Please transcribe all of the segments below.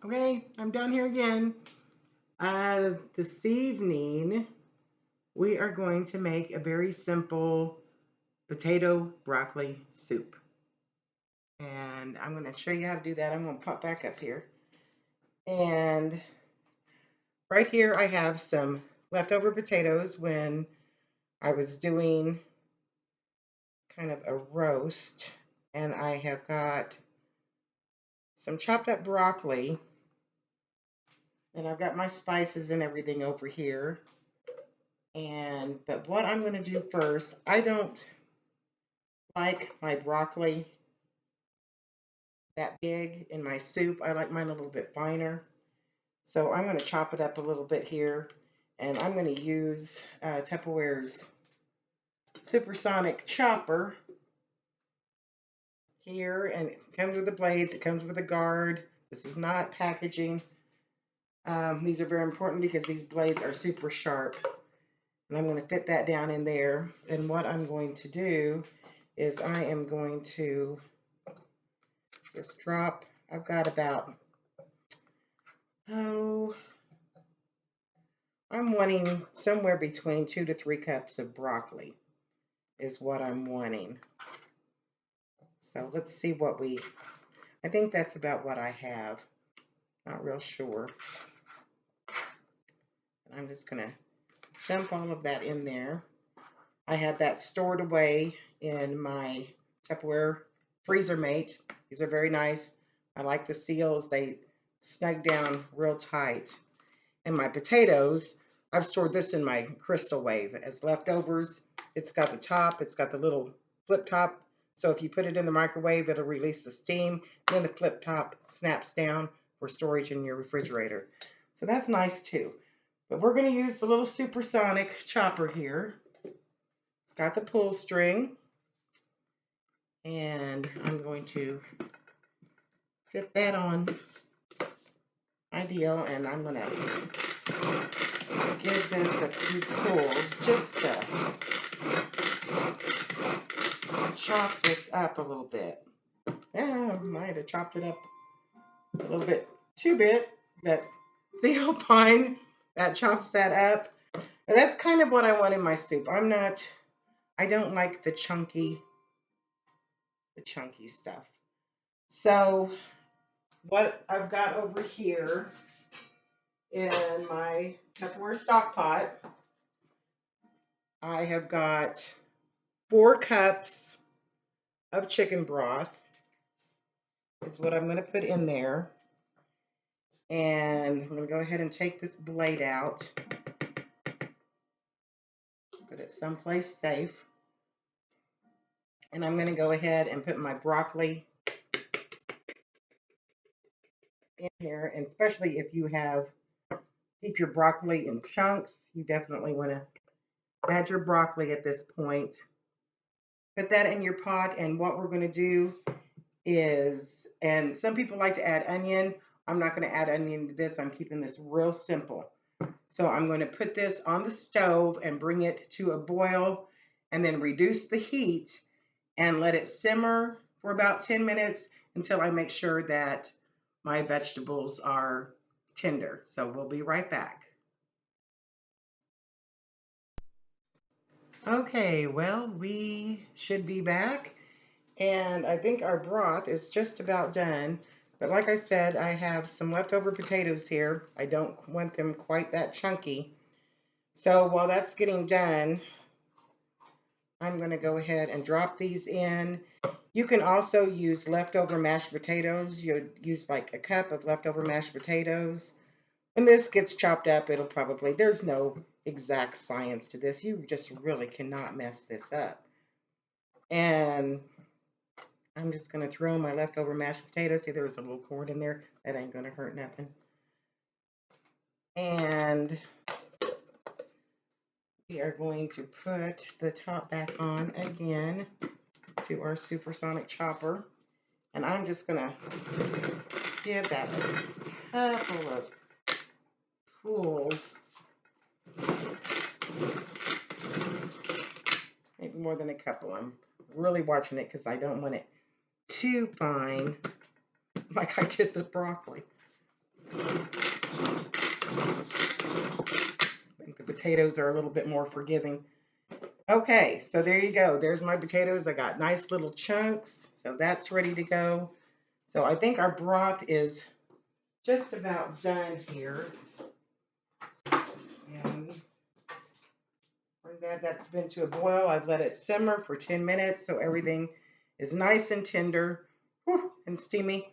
Okay, I'm down here again. This evening, we are going to make a very simple potato broccoli soup. And I'm going to show you how to do that. I'm going to pop back up here. And right here, I have some leftover potatoes when I was doing kind of a roast. And I have got some chopped up broccoli. And I've got my spices and everything over here. But what I'm going to do first, I don't like my broccoli that big in my soup. I like mine a little bit finer. So I'm going to chop it up a little bit here. And I'm going to use Tupperware's supersonic chopper here. And it comes with the blades. It comes with a guard. This is not packaging. These are very important because these blades are super sharp. And I'm going to fit that down in there. And what I'm going to do is I am going to just drop, I've got about, oh, I'm wanting somewhere between 2 to 3 cups of broccoli is what I'm wanting. So let's see I think that's about what I have. Not real sure. I'm just going to dump all of that in there. I had that stored away in my Tupperware freezer mate. These are very nice. I like the seals. They snug down real tight. And my potatoes, I've stored this in my Crystal Wave as leftovers. It's got the top, it's got the little flip top. So if you put it in the microwave, it'll release the steam. Then the flip top snaps down for storage in your refrigerator. So that's nice too. But we're going to use the little supersonic chopper here. It's got the pull string. And I'm going to fit that on ideal, and I'm going to give this a few pulls just to chop this up a little bit. Yeah, I might have chopped it up a little bit too bit, but see how fine that chops that up? And that's kind of what I want in my soup. I don't like the chunky stuff. So what I've got over here in my Tupperware stock pot, I have got 4 cups of chicken broth is what I'm going to put in there. And I'm going to go ahead and take this blade out, put it someplace safe. And I'm going to go ahead and put my broccoli in here. And especially if you keep your broccoli in chunks, you definitely want to add your broccoli at this point. Put that in your pot. And what we're going to do is, and some people like to add onion. I'm not going to add onion to this. I'm keeping this real simple. So I'm going to put this on the stove and bring it to a boil and then reduce the heat and let it simmer for about 10 minutes until I make sure that my vegetables are tender. So we'll be right back. Okay, well, we should be back. And I think our broth is just about done. But like I said, I have some leftover potatoes here. I don't want them quite that chunky. So while that's getting done, I'm going to go ahead and drop these in. You can also use leftover mashed potatoes. You'll use like a cup of leftover mashed potatoes. When this gets chopped up, there's no exact science to this. You just really cannot mess this up. And I'm just going to throw my leftover mashed potatoes. See, there was a little cord in there. That ain't going to hurt nothing. And we are going to put the top back on again to our supersonic chopper. And I'm just going to give that a couple of pulls. Maybe more than a couple. I'm really watching it because I don't want it too fine like I did the broccoli. I think the potatoes are a little bit more forgiving. Okay, so there you go. There's my potatoes. I got nice little chunks, so that's ready to go. So I think our broth is just about done here. And bring that's been to a boil. I've let it simmer for 10 minutes so everything is nice and tender and steamy.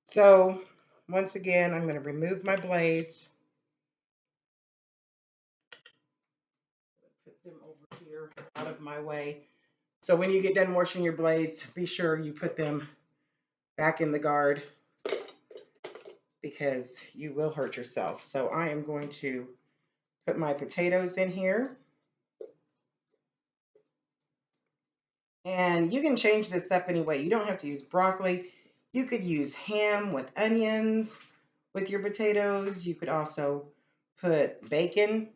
So once again, I'm going to remove my blades. Put them over here out of my way. So when you get done washing your blades, be sure you put them back in the guard because you will hurt yourself. So I am going to put my potatoes in here. And you can change this up any way. You don't have to use broccoli. You could use ham with onions with your potatoes. You could also put bacon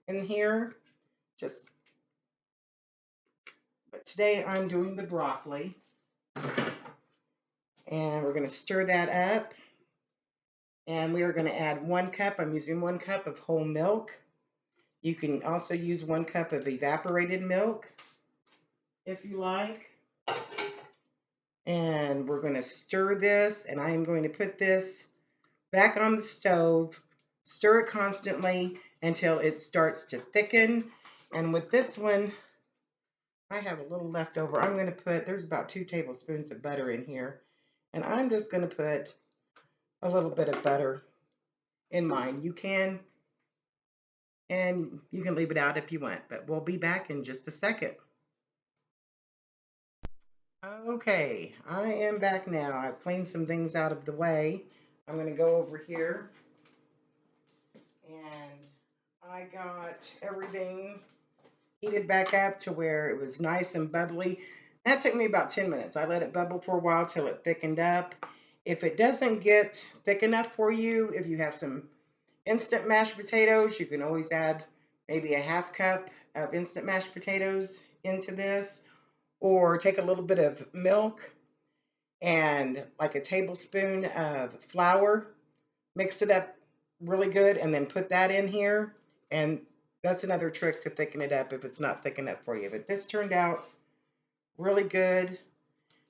in here. But today I'm doing the broccoli. And we're going to stir that up. And we are going to add 1 cup. I'm using 1 cup of whole milk. You can also use 1 cup of evaporated milk if you like. And we're going to stir this, and I am going to put this back on the stove, stir it constantly until it starts to thicken. And with this one, I have a little left over. I'm going to put, there's about 2 tablespoons of butter in here, and I'm just going to put a little bit of butter in mine. You can, and you can leave it out if you want, but we'll be back in just a second. Okay, I am back now. I've cleaned some things out of the way. I'm going to go over here, and I got everything heated back up to where it was nice and bubbly. That took me about 10 minutes. I let it bubble for a while till it thickened up. If it doesn't get thick enough for you, if you have some instant mashed potatoes, you can always add maybe a 1/2 cup of instant mashed potatoes into this, or take a little bit of milk and like a tablespoon of flour, mix it up really good, and then put that in here. And that's another trick to thicken it up if it's not thick enough for you. But this turned out really good.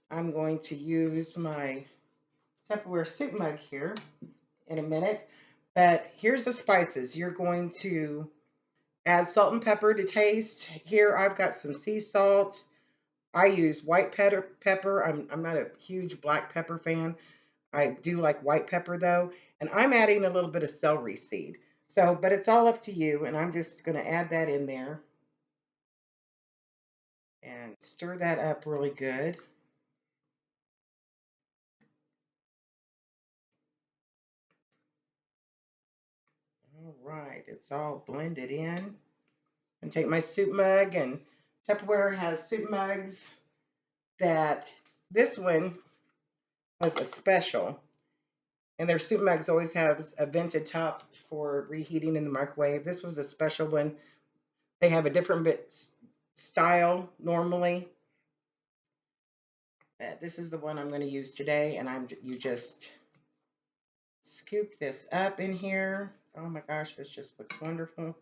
I'm going to use my Tupperware soup mug here in a minute. But here's the spices. You're going to add salt and pepper to taste. Here I've got some sea salt. I use white pepper. I'm not a huge black pepper fan. I do like white pepper though. And I'm adding a little bit of celery seed. So, but it's all up to you. And I'm just going to add that in there and stir that up really good. All right, it's all blended in. And take my soup mug, and Tupperware has soup mugs that this one was a special. And their soup mugs always have a vented top for reheating in the microwave. This was a special one. They have a different style normally. This is the one I'm going to use today, and you just scoop this up in here. Oh my gosh, this just looks wonderful.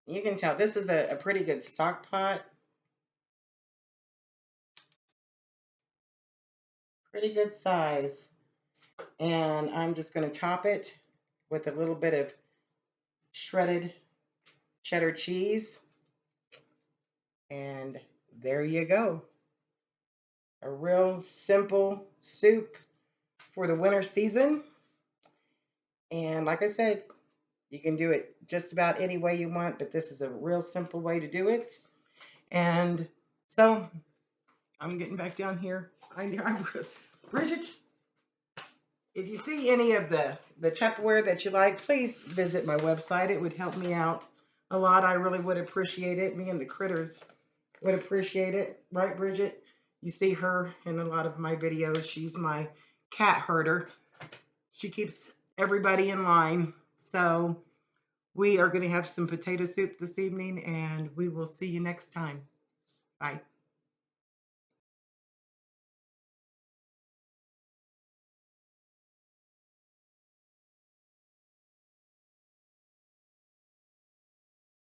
You can tell this is a pretty good stock pot. Pretty good size. And I'm just going to top it with a little bit of shredded cheddar cheese. And there you go. A real simple soup for the winter season. And like I said, you can do it just about any way you want, but this is a real simple way to do it. And so I'm getting back down here. Bridget, if you see any of the Tupperware that you like, please visit my website. It would help me out a lot. I really would appreciate it. Me and the critters would appreciate it. Right, Bridget? You see her in a lot of my videos. She's my cat herder. She keeps everybody in line. So we are going to have some potato soup this evening, and we will see you next time. Bye.